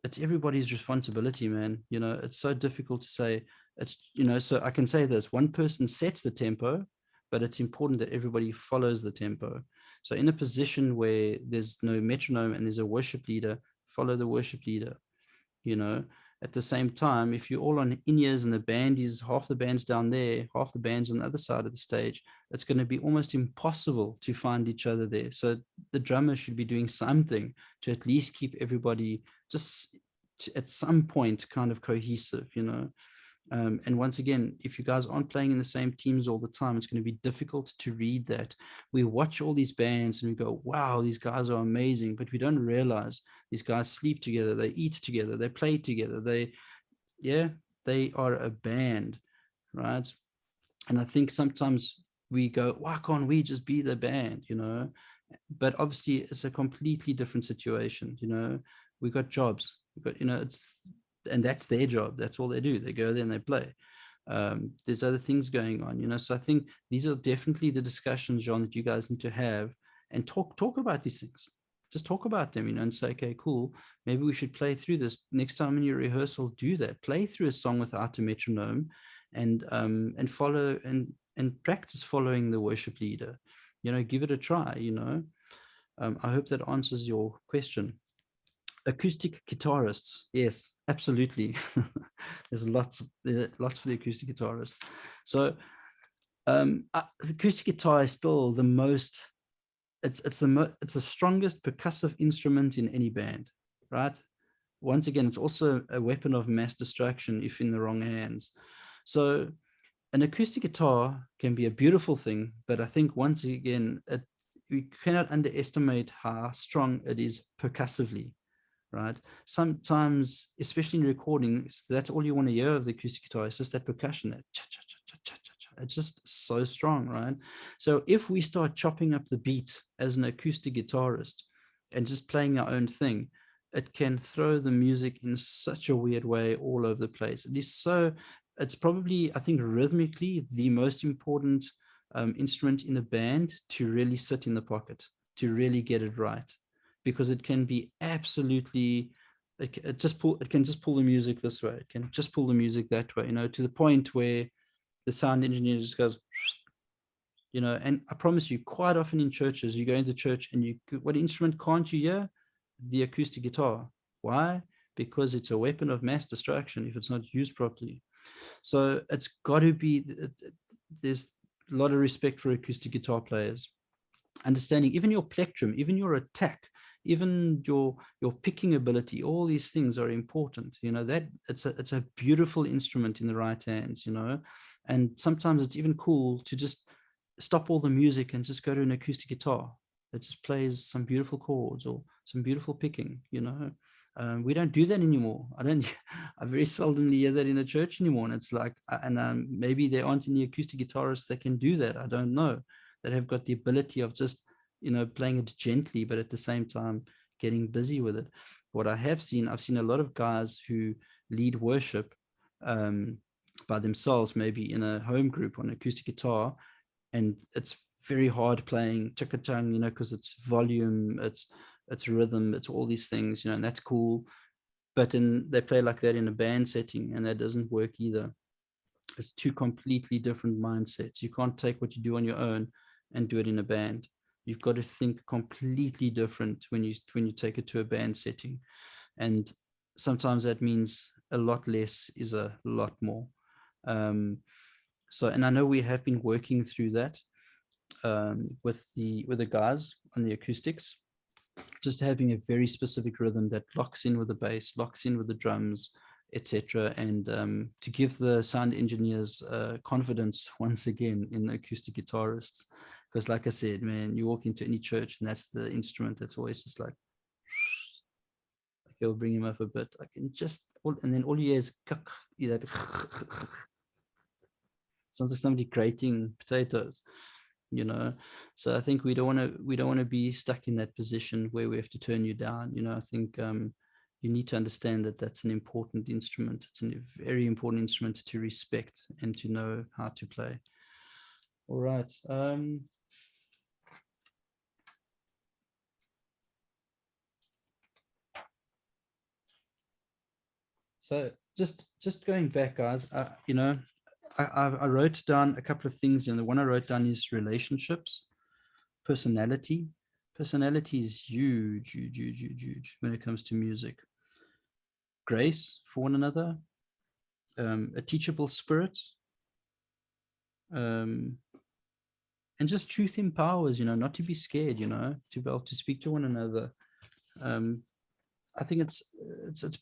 it's everybody's responsibility, man. It's so difficult to say. It's, so I can say this: one person sets the tempo, but it's important that everybody follows the tempo. So in a position where there's no metronome and there's a worship leader, follow the worship leader. At the same time, if you're all on in-ears and the band is, half the band's down there, half the band's on the other side of the stage, it's going to be almost impossible to find each other there. So the drummer should be doing something to at least keep everybody just at some point kind of cohesive, and once again, if you guys aren't playing in the same teams all the time, it's going to be difficult to read that. We watch all these bands and we go, wow, these guys are amazing, but we don't realize these guys sleep together, they eat together, they play together, they are a band, right? And I think sometimes we go, why can't we just be the band, but obviously it's a completely different situation. We got jobs, we got, and that's their job, that's all they do, they go there and they play. There's other things going on, so I think these are definitely the discussions, John, that you guys need to have and talk about these things. Just talk about them, and say, okay, cool, maybe we should play through this next time in your rehearsal. Do that, play through a song without a metronome, and follow and practice following the worship leader. Give it a try. I hope that answers your question. Acoustic guitarists, yes, absolutely. There's lots for the acoustic guitarists. So the acoustic guitar is still the most, it's the strongest percussive instrument in any band, right? Once again, it's also a weapon of mass destruction if in the wrong hands. So an acoustic guitar can be a beautiful thing, but I think once again, we cannot underestimate how strong it is percussively. Right? Sometimes, especially in recordings, that's all you want to hear of the acoustic guitar. It's just that percussion, that cha cha cha cha cha cha cha. It's just so strong, right? So if we start chopping up the beat as an acoustic guitarist and just playing our own thing, it can throw the music in such a weird way all over the place. It's probably, I think, rhythmically the most important instrument in a band to really sit in the pocket, to really get it right. Because it can be absolutely, it can just pull the music this way, it can just pull the music that way, to the point where the sound engineer just goes, and I promise you, quite often in churches, you go into church and what instrument can't you hear? The acoustic guitar. Why? Because it's a weapon of mass destruction if it's not used properly. So it's got to be, there's a lot of respect for acoustic guitar players. Understanding even your plectrum, even your attack, even your picking ability, all these things are important. That it's a beautiful instrument in the right hands. And sometimes it's even cool to just stop all the music and just go to an acoustic guitar that just plays some beautiful chords or some beautiful picking. We don't do that anymore. I very seldomly hear that in a church anymore. And it's like, and maybe there aren't any acoustic guitarists that can do that. I don't know, that have got the ability of just playing it gently, but at the same time getting busy with it. What I've seen a lot of guys who lead worship by themselves, maybe in a home group on acoustic guitar, and it's very hard playing chicka-chung, because it's volume, it's rhythm, it's all these things, and that's cool. But then they play like that in a band setting, and that doesn't work either. It's two completely different mindsets. You can't take what you do on your own and do it in a band. You've got to think completely different when you take it to a band setting. And sometimes that means a lot less is a lot more. And I know we have been working through that with the guys on the acoustics, just having a very specific rhythm that locks in with the bass, locks in with the drums, etc. And to give the sound engineers confidence once again in acoustic guitarists. Because like I said, man, you walk into any church and that's the instrument that's always just like Okay, we'll bring him up a bit. I can just, and then all you hear is that sounds like somebody grating potatoes, you know. So I think we don't want to be stuck in that position where we have to turn you down. You know, I think you need to understand that that's an important instrument. It's a very important instrument to respect and to know how to play. All right. So just going back, guys, you know, I wrote down a couple of things, and the one I wrote down is relationships, personality. Personality is huge, huge, huge, huge, huge when it comes to music. Grace for one another, a teachable spirit, and just truth empowers, you know, not to be scared, you know, to be able to speak to one another. I think it's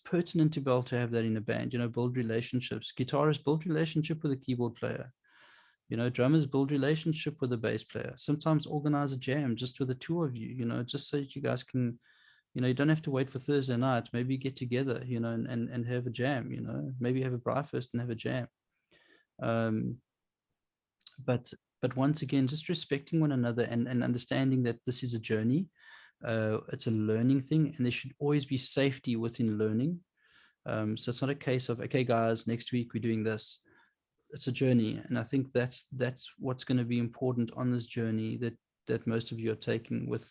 pertinent to be able to have that in a band, you know, build relationships. Guitarists build relationship with a keyboard player. You know, drummers build relationship with a bass player. Sometimes organize a jam just with the two of you, you know, just so that you guys can, you know, you don't have to wait for Thursday night. Maybe get together, you know, and have a jam, you know, maybe have a breakfast and have a jam. But once again, just respecting one another and understanding that this is a journey. It's a learning thing, and there should always be safety within learning. So it's not a case of, okay, guys, next week we're doing this. It's a journey, and I think that's what's going to be important on this journey that most of you are taking with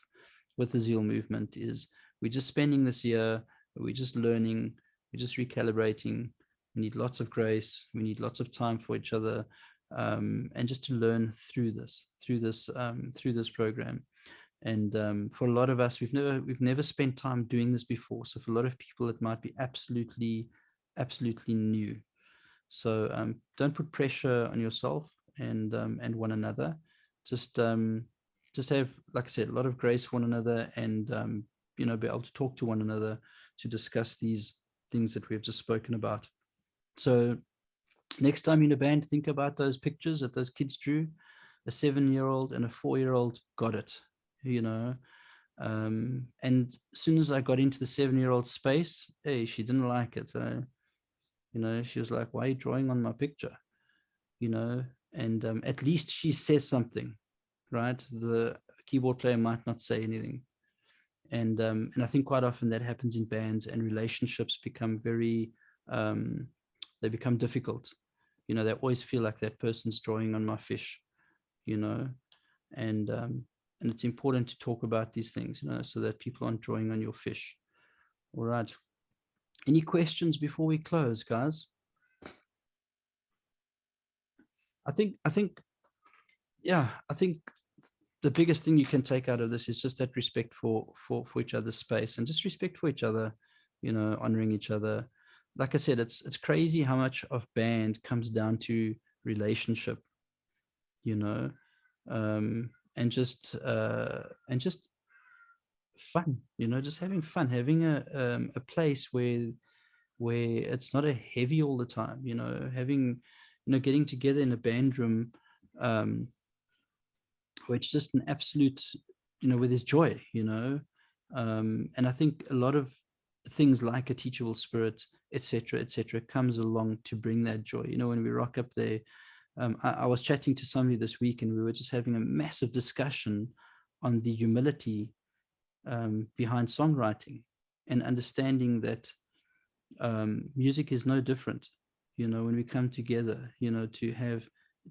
the Zeal movement. Is we're just spending this year, we're just learning, we're just recalibrating. We need lots of grace, we need lots of time for each other, and just to learn through this program. And for a lot of us, we've never spent time doing this before. So for a lot of people, it might be absolutely new. So don't put pressure on yourself and one another. Just have, like I said, a lot of grace for one another, and you know, be able to talk to one another to discuss these things that we've just spoken about. So next time in a band, think about those pictures that those kids drew. A 7-year-old and a 4-year-old got it, you know. And as soon as I got into the 7-year-old space, hey, she didn't like it. You know, she was like, why are you drawing on my picture? You know, and at least she says something, right? The keyboard player might not say anything. And I think quite often that happens in bands, and relationships become very, they become difficult. You know, they always feel like that person's drawing on my fish, you know, and it's important to talk about these things, you know, so that people aren't drawing on your fish. All right. Any questions before we close, guys? I think the biggest thing you can take out of this is just that respect for each other's space, and just respect for each other, you know, honoring each other. Like I said, it's crazy how much of band comes down to relationship, you know, and just fun, you know, just having fun, having a place where it's not a heavy all the time, you know, having, you know, getting together in a band room, where it's just an absolute, you know, where there's joy, you know. And I think a lot of things like a teachable spirit, etc., comes along to bring that joy. You know, when we rock up there, I was chatting to somebody this week, and we were just having a massive discussion on the humility behind songwriting, and understanding that music is no different. You know, when we come together, you know,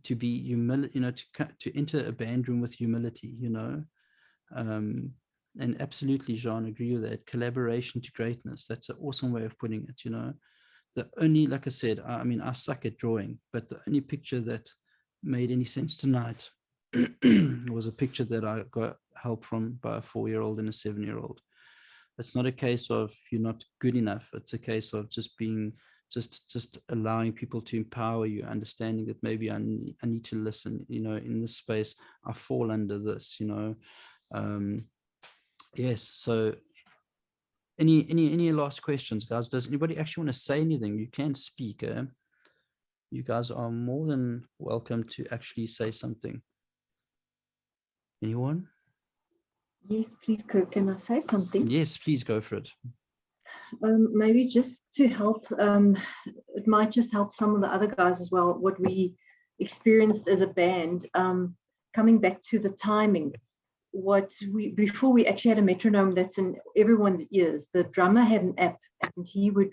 to be humility, you know, to enter a band room with humility, you know. And absolutely, Jean, agree with that. Collaboration to greatness. That's an awesome way of putting it, you know. The only, like I said, I mean, I suck at drawing, but the only picture that made any sense tonight was a picture that I got help from by a 4-year-old and a 7-year-old. It's not a case of you're not good enough. It's a case of just being, just allowing people to empower you, understanding that maybe I need to listen, you know, in this space, I fall under this, you know. Yes. So any last questions, guys? Does anybody actually want to say anything? You can speak. You guys are more than welcome to actually say something. Anyone? Yes, please, Kirk, can I say something? Yes, please go for it. maybe just to help, it might just help some of the other guys as well, what we experienced as a band, coming back to the timing. Before we actually had a metronome that's in everyone's ears, the drummer had an app, and he would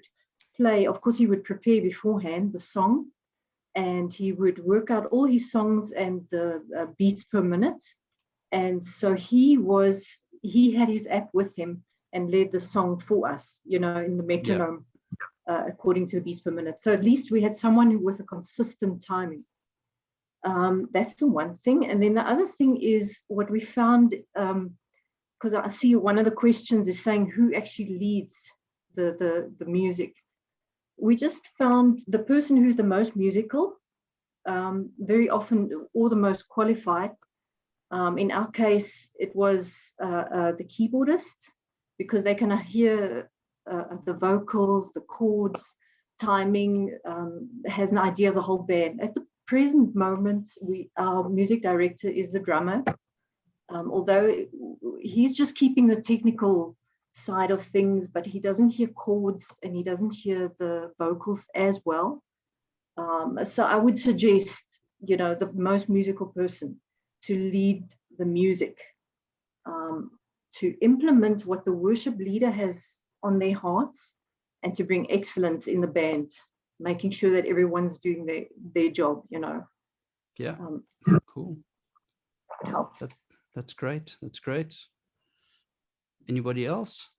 play, of course he would prepare beforehand the song, and he would work out all his songs and the beats per minute. And so he had his app with him and led the song for us, in the metronome, according to the beats per minute. So at least we had someone with a consistent timing. That's the one thing. And then the other thing is what we found, because I see one of the questions is saying who actually leads the music. We just found the person who's the most musical, very often, or the most qualified. In our case, it was the keyboardist, because they can hear the vocals, the chords, timing, has an idea of the whole band. At the present moment, our music director is the drummer, although he's just keeping the technical side of things, but he doesn't hear chords and he doesn't hear the vocals as well. So I would suggest, the most musical person to lead the music, to implement what the worship leader has on their hearts, and to bring excellence in the band, making sure that everyone's doing their job, Yeah, cool. It helps. That's great. That's great. Anybody else?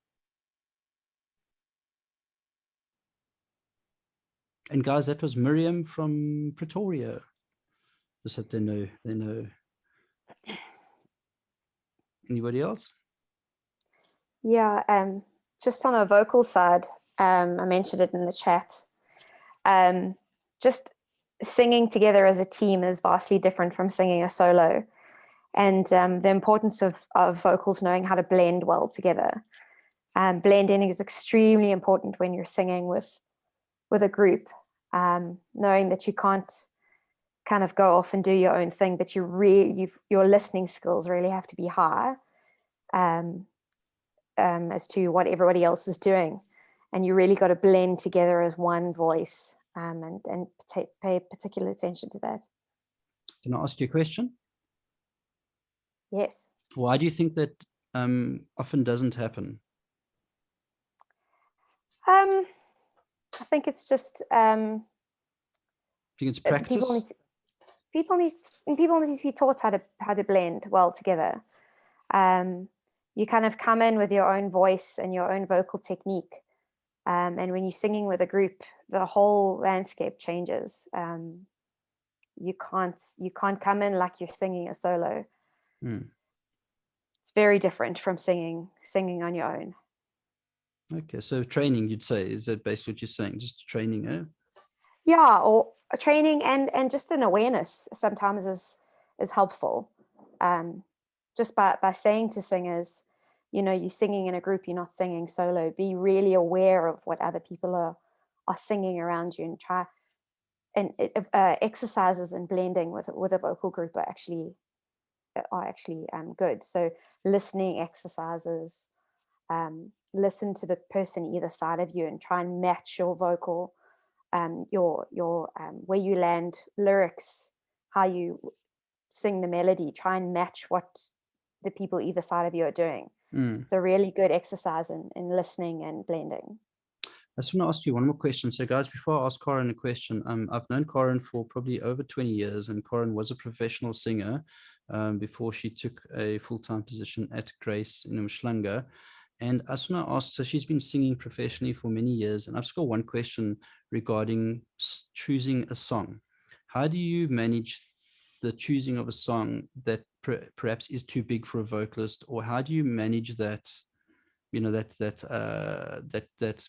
And guys, that was Miriam from Pretoria. Just that they know. Anybody else? Yeah, just on a vocal side, I mentioned it in the chat. Just singing together as a team is vastly different from singing a solo, and the importance of vocals knowing how to blend well together. Blending is extremely important when you're singing with a group, knowing that you can't kind of go off and do your own thing, but your listening skills really have to be high as to what everybody else is doing, and you really got to blend together as one voice, and pay particular attention to that. Can I ask you a question? Yes. Why do you think that often doesn't happen? I think it's just I think it's practice. People need to be taught how to blend well together. You kind of come in with your own voice and your own vocal technique, and when you're singing with a group, the whole landscape changes. You can't come in like you're singing a solo. It's very different from singing on your own. Okay, so training, you'd say, is that basically what you're saying? Just training, eh? Yeah, or a training and just an awareness sometimes is helpful. Just by saying to singers, you're singing in a group, you're not singing solo. Be really aware of what other people are singing around you, and try. And exercises and blending with a vocal group are actually good. So listening exercises, listen to the person either side of you and try and match your vocal, your where you land lyrics, how you sing the melody. Try and match what the people either side of you are doing. It's a really good exercise in listening and blending. I just want to ask you one more question. So guys, before I ask Corin a question, I've known Corin for probably over 20 years, and Corin was a professional singer before she took a full-time position at Grace in Umhlanga. And I just want to ask, so she's been singing professionally for many years, and I've just got one question regarding choosing a song. How do you manage the choosing of a song that perhaps is too big for a vocalist, or how do you manage that, that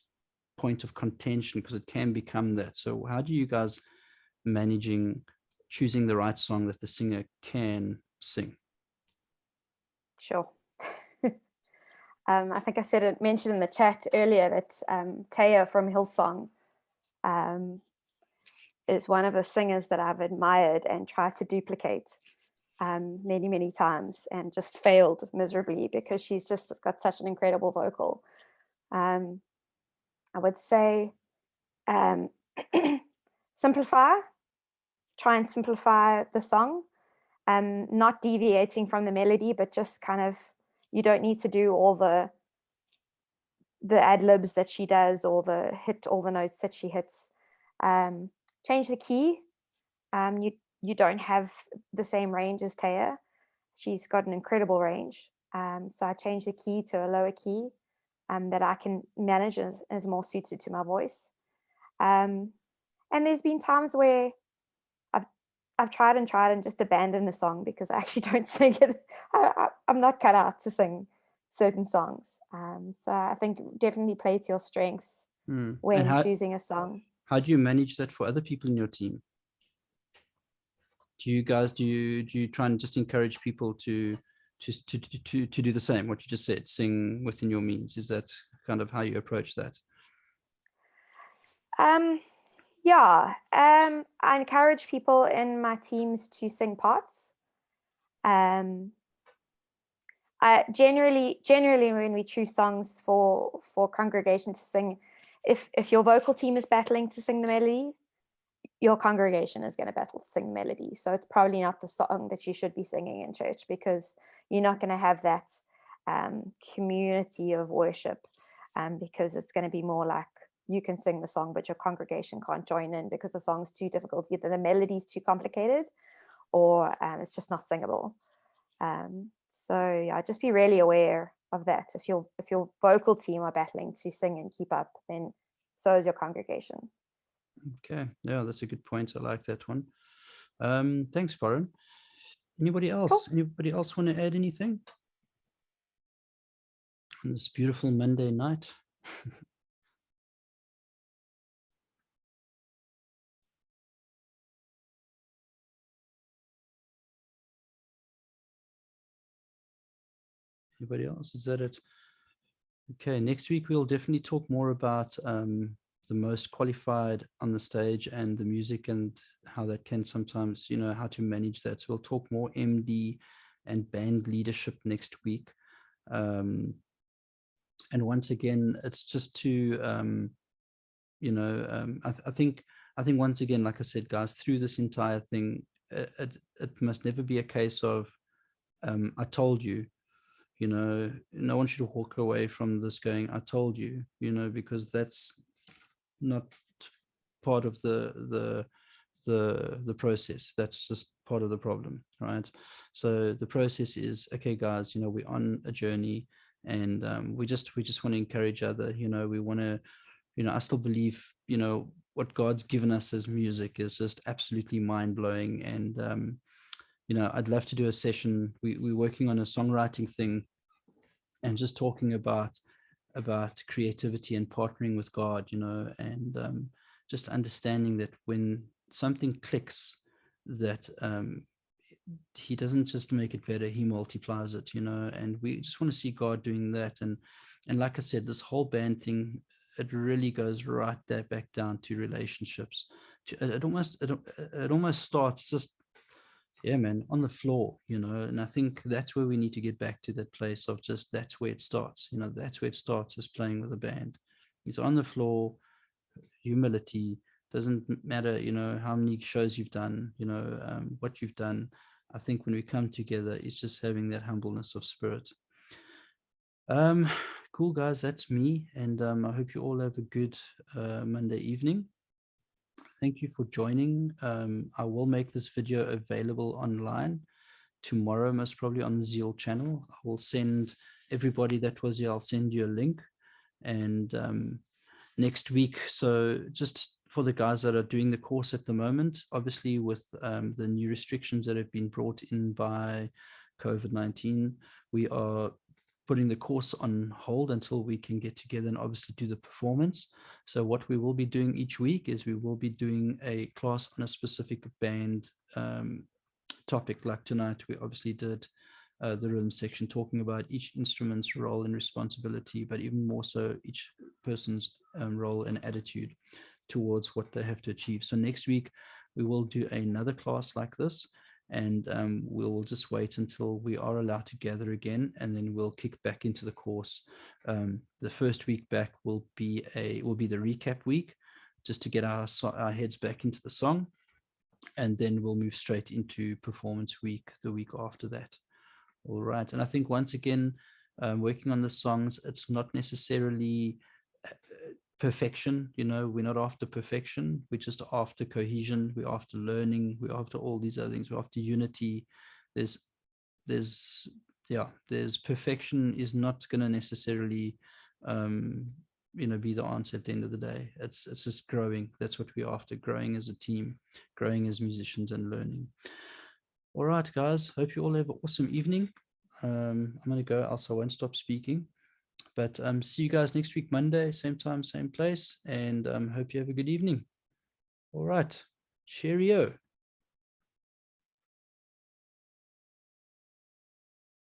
point of contention, because it can become that? So how do you guys managing choosing the right song that the singer can sing? Sure. I think I mentioned in the chat earlier that Taya from Hillsong is one of the singers that I've admired and tried to duplicate many, many times, and just failed miserably because she's just got such an incredible vocal. I would say simplify, try and simplify the song, not deviating from the melody, but just kind of, you don't need to do all the ad libs that she does, or hit all the notes that she hits. Change the key. You don't have the same range as Taya. She's got an incredible range. So I changed the key to a lower key that I can manage as more suited to my voice. And there's been times where I've tried and just abandoned a song because I actually don't sing it. I'm not cut out to sing certain songs. So I think definitely play to your strengths when choosing a song. How do you manage that for other people in your team? Do you try and just encourage people to do the same, what you just said, sing within your means? Is that kind of how you approach that? Yeah, I encourage people in my teams to sing parts. I generally when we choose songs for congregation to sing, if your vocal team is battling to sing the melody, your congregation is going to battle to sing the melody. So it's probably not the song that you should be singing in church, because you're not going to have that community of worship, because it's going to be more like you can sing the song, but your congregation can't join in because the song's too difficult. Either the melody's too complicated, or it's just not singable. So yeah, just be really aware of that. If your vocal team are battling to sing and keep up, then so is your congregation. Okay, yeah, that's a good point. I like that one. Thanks, Corin. Anybody else? Cool. Anybody else want to add anything on this beautiful Monday night? Anybody else? Is that it? Okay, next week we'll definitely talk more about the most qualified on the stage and the music, and how that can sometimes, how to manage that. So we'll talk more MD and band leadership next week. And once again, it's just to, I think once again, like I said, guys, through this entire thing, it must never be a case of, I told you. No one should walk away from this going, I told you, because that's not part of the process. That's just part of the problem, right? So the process is, okay, guys, we're on a journey, and we just want to encourage other, we want to, I still believe, what God's given us as music is just absolutely mind-blowing. And I'd love to do a session. We're working on a songwriting thing, and just talking about creativity and partnering with God, and just understanding that when something clicks, that he doesn't just make it better, he multiplies it, and we just want to see God doing that. And like I said, this whole band thing, it really goes right there back down to relationships. It almost starts just, yeah, man, on the floor, and I think that's where we need to get back to that place of just, that's where it starts, that's where it starts, is playing with a band. It's on the floor, humility. Doesn't matter, how many shows you've done, what you've done. I think when we come together, it's just having that humbleness of spirit. Cool, guys, that's me, and I hope you all have a good Monday evening. Thank you for joining. I will make this video available online tomorrow, most probably on the Zeal channel. I will send everybody that was here, I'll send you a link. And next week, so just for the guys that are doing the course at the moment, obviously with the new restrictions that have been brought in by COVID-19, we are putting the course on hold until we can get together and obviously do the performance. So what we will be doing each week is we will be doing a class on a specific band topic. Like tonight, we obviously did the rhythm section, talking about each instrument's role and responsibility, but even more so each person's role and attitude towards what they have to achieve. So next week, we will do another class like this. and we'll just wait until we are allowed to gather again, and then we'll kick back into the course. The first week back will be the recap week, just to get our heads back into the song, and then we'll move straight into performance week the week after that. All right. And I think once again, working on the songs, it's not necessarily perfection. We're not after perfection. We're just after cohesion. We're after learning. We're after all these other things. We're after unity. There's perfection is not going to necessarily be the answer at the end of the day. It's just growing. That's what we're after, growing as a team, growing as musicians, and learning. All right, guys, hope you all have an awesome evening. I'm going to go, else I won't stop speaking. But see you guys next week, Monday, same time, same place, and hope you have a good evening. All right, cheerio.